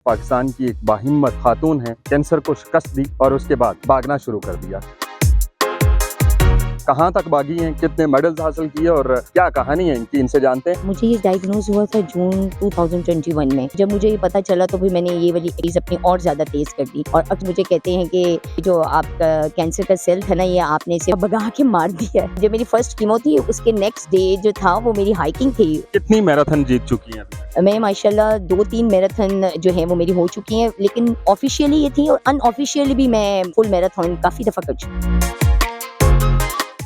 पाकिस्तान की एक बाहिम्मत खातून है, कैंसर को शिकस्त दी और उसके बाद भागना शुरू कर दिया। कहाँ तक भागी हैं, कितने मेडल्स हासिल किए और क्या कहानी है इनकी, इनसे जानते हैं। मुझे ये डायग्नोज हुआ था जून 2021 में। जब मुझे ये पता चला तो फिर मैंने ये वाली चीज़ अपनी और ज़्यादा तेज़ कर दी और अब मुझे कहते हैं कि जो आपका कैंसर का सेल था ना, ये आपने इसे भगा के मार दिया है। जब मेरी फर्स्ट कीमो थी उसके नेक्स्ट डे जो था वो मेरी हाइकिंग थी। कितनी मैराथन जीत चुकी हैं अभी? मैं माशाल्लाह 2-3 मैराथन जो है वो मेरी हो चुकी हैं, लेकिन ऑफिशियली ये थी और अनऑफिशियली भी मैं फुल मैराथन काफ़ी दफ़ा कर चुकी हूँ।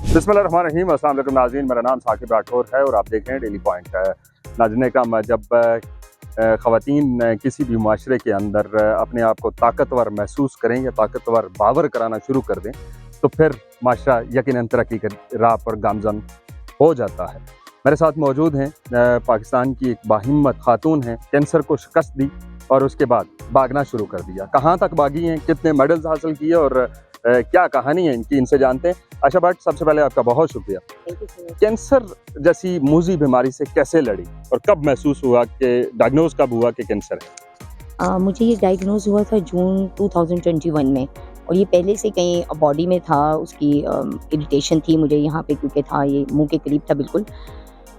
बिस्मिल्लाहिर्रहमानिर्रहीम, अस्सलाम वालेकुम नाज़रीन, मेरा नाम साकिब राठौर है और आप देख रहे हैं डेली पॉइंट। नाज़रीन का जब ख़वातीन किसी भी माशरे के अंदर अपने आप को ताकतवर महसूस करें या ताकतवर बावर कराना शुरू कर दें तो फिर माशरा यकीनन तरक्की की राह पर गामज़न हो जाता है। मेरे साथ मौजूद हैं पाकिस्तान की एक बाहिम्मत खातून हैं, कैंसर को शिकस्त दी और उसके बाद भागना शुरू कर दिया। कहाँ तक भागी हैं, कितने मेडल्स हासिल किए और क्या कहानी है इनकी, इनसे जानते हैं। आशा भट्ट, सबसे पहले आपका बहुत शुक्रिया। कैंसर जैसी मूजी बीमारी से कैसे लड़ी और कब महसूस हुआ कि डायग्नोज कब हुआ कि कैंसर है? मुझे ये डायग्नोज हुआ था जून 2021 में और ये पहले से कहीं बॉडी में था, उसकी इरिटेशन थी मुझे यहाँ पे, क्योंकि था ये मुंह के करीब था बिल्कुल।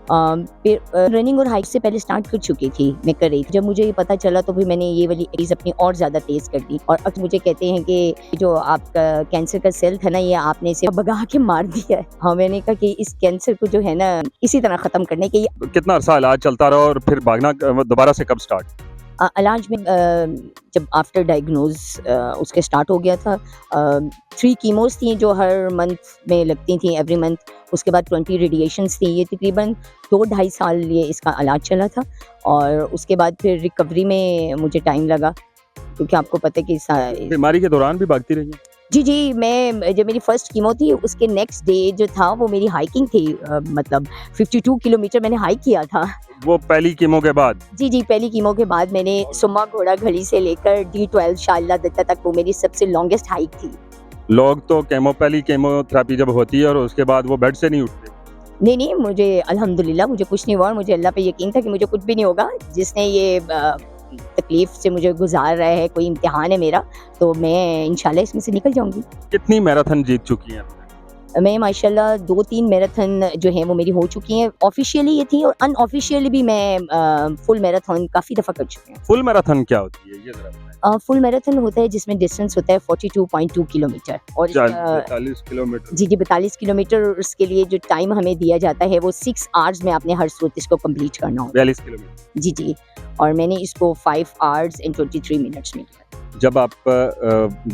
फिर रनिंग और हाइक से पहले स्टार्ट कर चुकी थी, मैं कर रही थी। जब मुझे ये पता चला तो फिर मैंने ये वाली चीज़ अपनी और ज़्यादा तेज़ कर दी और अब मुझे कहते हैं कि जो आपका कैंसर का सेल था ना, ये आपने इसे भगा के मार दिया है। हाँ, मैंने कहा कि इस कैंसर को जो है ना इसी तरह ख़त्म करने के। कितना अरसा इलाज चलता रहा और फिर भागना दोबारा से कब स्टार्ट? इलाज में जब आफ्टर डायग्नोज उसके स्टार्ट हो गया था। 3 कीमोस थी जो हर मंथ में लगती थी, एवरी मंथ। उसके बाद 20 रेडिएशंस थी। ये तकरीबन 2-2.5 साल ये इसका इलाज चला था और उसके बाद फिर रिकवरी में मुझे टाइम लगा, क्योंकि आपको पता है कि बीमारी के दौरान भी भागती रही हैं? जी, मैं जब मेरी फर्स्ट कीमो थी उसके नेक्स्ट डे जो था वो मेरी हाइकिंग थी। मतलब 52 किलोमीटर मैंने हाइक किया था। वो पहली कीमो के बाद? जी, पहली कीमो के बाद मैंने सुम्मा घोड़ा घड़ी से लेकर D12 शारला दत्ता तक वो मेरी सबसे लॉन्गेस्ट हाइक थी। लोग तो पहली केमोथेरेपी जब होती है और उसके बाद वो बेड से नहीं उठते। नहीं, मुझे अल्हम्दुलिल्लाह मुझे कुछ नहीं हुआ और मुझे अल्लाह पे यकीन था कि मुझे कुछ भी नहीं होगा। जिसने ये तकलीफ से मुझे गुजार रहा है, कोई इम्तिहान है मेरा, तो मैं इंशाल्लाह इसमें से निकल जाऊंगी। कितनी मैराथन जीत चुकी हैं? मैं माशाल्लाह 2-3 मैराथन जो है वो मेरी हो चुकी हैं। ऑफिशियली ये थी और अनऑफिशियली भी मैं फुल मैराथन काफ़ी दफ़ा कर चुकी हूँ। फुल मैराथन क्या होती है, ये जरा बताएं। फुल मैराथन होता है जिसमें डिस्टेंस होता है 42.2 किलोमीटर और 42 किलोमीटर। जी 42 किलोमीटर। उसके लिए जो टाइम हमें दिया जाता है वो 6 आवर्स में आपने हर सूरत इसको कंप्लीट करना होता 42 किलोमीटर। है। जी, और मैंने इसको 5 आवर्स एंड 23 मिनट्स में किया। जब आप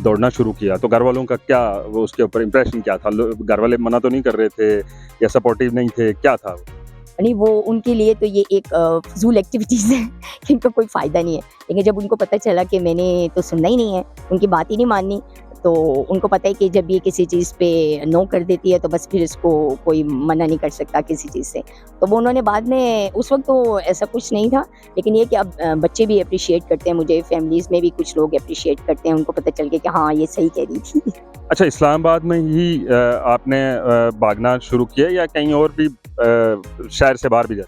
दौड़ना शुरू किया तो घर वालों का क्या वो उसके ऊपर इम्प्रेशन क्या था? घर वाले मना तो नहीं कर रहे थे या सपोर्टिव नहीं थे, क्या था वो? नहीं, वो उनके लिए तो ये एक फजूल एक्टिविटीज़ है इनका कोई फ़ायदा नहीं है। लेकिन जब उनको पता चला कि मैंने तो सुनना ही नहीं है, उनकी बात ही नहीं माननी, तो उनको पता है कि जब ये किसी चीज़ पे नो कर देती है तो बस फिर इसको कोई मना नहीं कर सकता किसी चीज़ से। तो वो उन्होंने बाद में, उस वक्त तो ऐसा कुछ नहीं था, लेकिन ये कि अब बच्चे भी अप्रिशिएट करते हैं मुझे, फैमिलीज़ में भी कुछ लोग अप्रिशिएट करते हैं, उनको पता चल गया कि हाँ, ये सही कह रही थी। अच्छा, इस्लामाबाद में ही आपने भागना शुरू किया या कहीं और भी शहर से बाहर भी जा?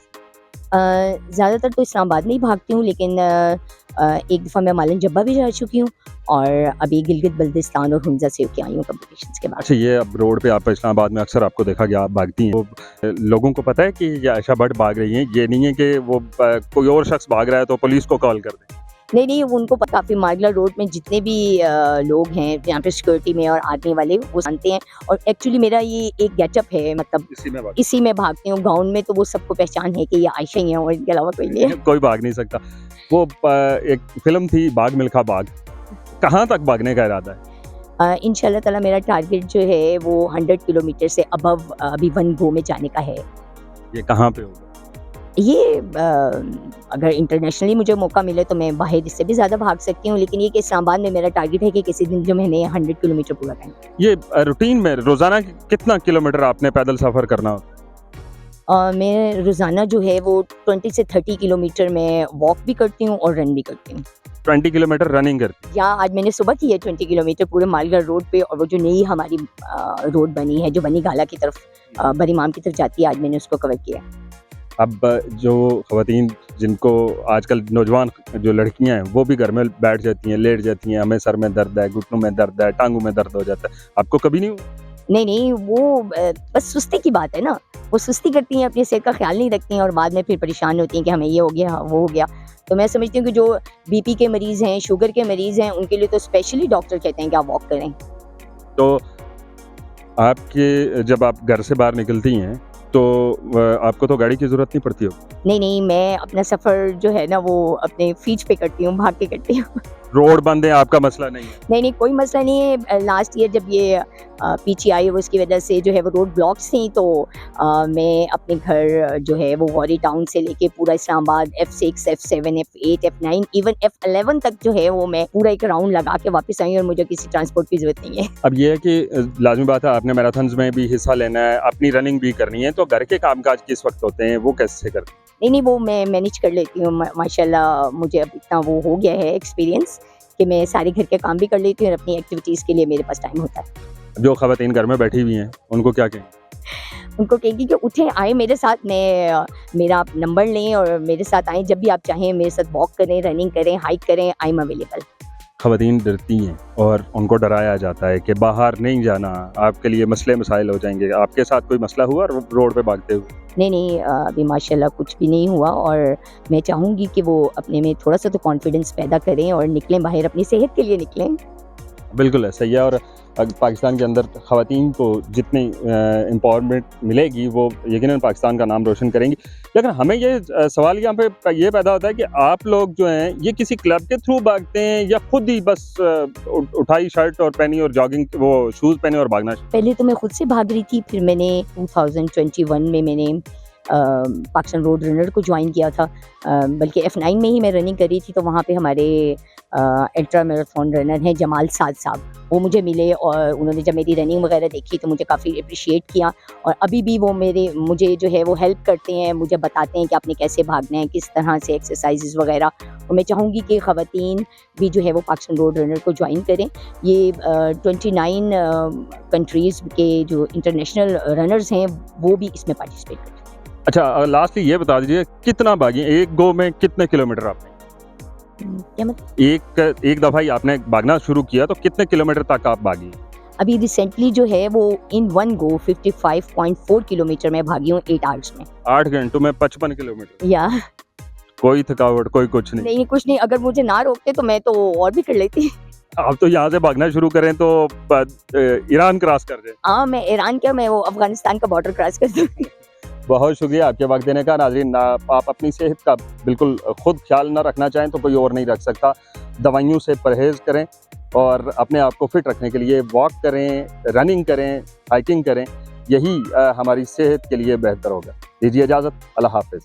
ज़्यादातर तो इस्लामाबाद में ही भागती हूँ, लेकिन एक दफ़ा मैं मालन जब्बा भी जा चुकी हूँ और अभी गिलगित बल्तिस्तान और हुंज़ा से होके आई हूँ कॉम्पिटिशन्स के बाद। अच्छा, ये अब रोड पे आप इस्लामाबाद में अक्सर आपको देखा गया आप भागती हैं, तो लोगों को पता है कि ये आयशा भट्ट भाग रही हैं? ये नहीं है कि वो कोई और शख्स भाग रहा है तो पुलिस को कॉल कर दें? नहीं, उनको काफ़ी मार्गला रोड में जितने भी लोग हैं यहाँ पे सिक्योरिटी में और आर्मी वाले, वो जानते हैं। और एक्चुअली मेरा ये एक गेटअप है, मतलब इसी में भागती हूँ। गाउन में तो वो सबको पहचान है कि ये आयशा ही है और इनके अलावा कोई नहीं है। कोई भाग नहीं सकता। वो एक फिल्म थी बाग मिल्खा बाग, कहाँ तक भागने का इरादा है? इंशाल्लाह ताला मेरा टारगेट जो है वो 100 किलोमीटर से अबव अभी 1 गो में जाने का है। ये कहाँ पे होगा? ये अगर इंटरनेशनली मुझे मौका मिले तो मैं बाहर इससे भी ज़्यादा भाग सकती हूँ, लेकिन ये कि इस्लामाबाद में मेरा टारगेट है कि किसी दिन जो मैंने 100 किलोमीटर पूरा करना है। ये रूटीन में रोज़ाना कितना किलोमीटर आपने पैदल सफ़र करना होता है? मैं रोज़ाना जो है वो 20 से 30 किलोमीटर मैं वॉक भी करती हूँ और रन भी करती हूँ। 20 किलोमीटर रनिंग करती हैं? या आज मैंने सुबह की है 20 किलोमीटर पूरे मालगढ़ रोड पे, और वो जो नई हमारी रोड बनी है जो बनी गाला की तरफ बरी माम की तरफ जाती है, आज मैंने उसको कवर किया। अब जो ख़वातीन जिनको आजकल नौजवान जो लड़कियां हैं वो भी घर में बैठ जाती हैं, लेट जाती हैं, हमें सर में दर्द है, घुटनों में दर्द है, टांगों में दर्द हो जाता है, आपको कभी नहीं हुआ? नहीं, वो बस सुस्ती की बात है ना, वो सुस्ती करती हैं, अपनी सेहत का ख़्याल नहीं रखती हैं और बाद में फिर परेशान होती हैं कि हमें ये हो गया, वो हो गया। तो मैं समझती हूँ कि जो बीपी के मरीज़ हैं, शुगर के मरीज़ हैं, उनके लिए तो स्पेशली डॉक्टर कहते हैं कि आप वॉक करें। तो आपके जब आप घर से बाहर निकलती हैं तो आपको तो गाड़ी की ज़रूरत नहीं पड़ती होगी? नहीं, मैं अपना सफ़र जो है ना वो अपने फ़ीट पे करती हूँ, भाग के करती हूँ। रोड बंद है, आपका मसला नहीं है? नहीं, कोई मसला नहीं है। लास्ट ईयर जब ये पीछी आई और उसकी वजह से जो है वो रोड ब्लॉक्स थी, तो मैं अपने घर जो है वो गौरी टाउन से लेके पूरा Islamabad F6, F7, F8, F9 even F11 तक जो है वो मैं पूरा एक राउंड लगा के वापस आई और मुझे किसी ट्रांसपोर्ट की ज़रूरत नहीं है। अब ये है कि लाज़मी बात है आपने मैराथन्स में भी हिस्सा लेना है, अपनी रनिंग भी करनी है, तो घर के कामकाज किस वक़्त होते हैं, वो कैसे करते हैं? नहीं, वो मैं मैनेज कर लेती हूँ। माशाल्लाह मुझे अब इतना वो हो गया है एक्सपीरियंस कि मैं सारे घर के काम भी कर लेती हूँ और अपनी एक्टिविटीज़ के लिए मेरे पास टाइम होता है। जो ख़वातीन घर में बैठी हुई हैं, उनको क्या कहें? उनको कहेंगी कि उठें, आएँ मेरे साथ, मेरा आप नंबर लें और मेरे साथ आएँ, जब भी आप चाहें मेरे साथ वॉक करें, रनिंग करें, हाइक करें, आई एम अवेलेबल। ख़वातीन डरती हैं और उनको डराया जाता है कि बाहर नहीं जाना, आपके लिए मसले मसाइल हो जाएंगे। आपके साथ कोई मसला हुआ रोड पे भागते हुए? नहीं, अभी माशाल्लाह कुछ भी नहीं हुआ और मैं चाहूँगी कि वो अपने में थोड़ा-सा तो कॉन्फिडेंस पैदा करें और निकलें बाहर, अपनी सेहत के लिए निकलें। बिल्कुल ऐसा ही है और पाकिस्तान के अंदर ख़वातीन को जितनी एम्पावरमेंट मिलेगी वो यकीनन पाकिस्तान का नाम रोशन करेंगी। लेकिन हमें ये सवाल यहाँ पे ये पैदा होता है कि आप लोग जो हैं ये किसी क्लब के थ्रू भागते हैं या खुद ही बस उठाई शर्ट और पहनी और जॉगिंग वो शूज़ पहने और भागना? पहले तो मैं खुद से भाग रही थी, फिर मैंने 2021 में मैंने पाकिस्तान रोड रनर को ज्वाइन किया था। बल्कि F9 में ही मैं रनिंग कर रही थी, तो वहाँ पे हमारे अल्ट्रा मैराथन रनर हैं जमाल साद साहब, वो मुझे मिले और उन्होंने जब मेरी रनिंग वगैरह देखी तो मुझे काफ़ी अप्रिशिएट किया और अभी भी वो मुझे जो है वो हेल्प करते हैं, मुझे बताते हैं कि आपने कैसे भागना है, किस तरह से एक्सरसाइजेज़ वगैरह। और मैं चाहूँगी कि ख़वातीन भी जो है वो पाकिस्तान रोड रनर को ज्वाइन करें। ये 29 कंट्रीज़ के जो इंटरनेशनल रनर्स हैं वो भी इसमें पार्टिसिपेट करें। अच्छा, लास्टली ये बता दीजिए कितना भागी, एक गो में कितने किलोमीटर आपने? क्या मतलब? एक दफ़ा ही आपने भागना शुरू किया तो कितने किलोमीटर तक आप भागी? अभी रिसेंटली जो है वो इन वन गो 55.4 किलोमीटर मैं भागी हूँ 8 आवर्स में। 8 घंटों में 55 किलोमीटर? या कोई थकावट, कोई कुछ नहीं? नहीं, कुछ नहीं, अगर मुझे ना रोकते तो मैं तो और भी कर लेती। आप तो यहाँ से भागना शुरू करें तो ईरान क्रॉस कर दें। हाँ, मैं ईरान क्या, मैं वो अफगानिस्तान का बॉर्डर क्रॉस कर दूँगी। बहुत शुक्रिया आपके वक्त देने का। नाज़रीन, आप अपनी सेहत का बिल्कुल खुद ख्याल ना रखना चाहें तो कोई और नहीं रख सकता। दवाइयों से परहेज़ करें और अपने आप को फिट रखने के लिए वॉक करें, रनिंग करें, हाइकिंग करें, यही हमारी सेहत के लिए बेहतर होगा। दीजिए इजाज़त, अल्लाह हाफ़िज़।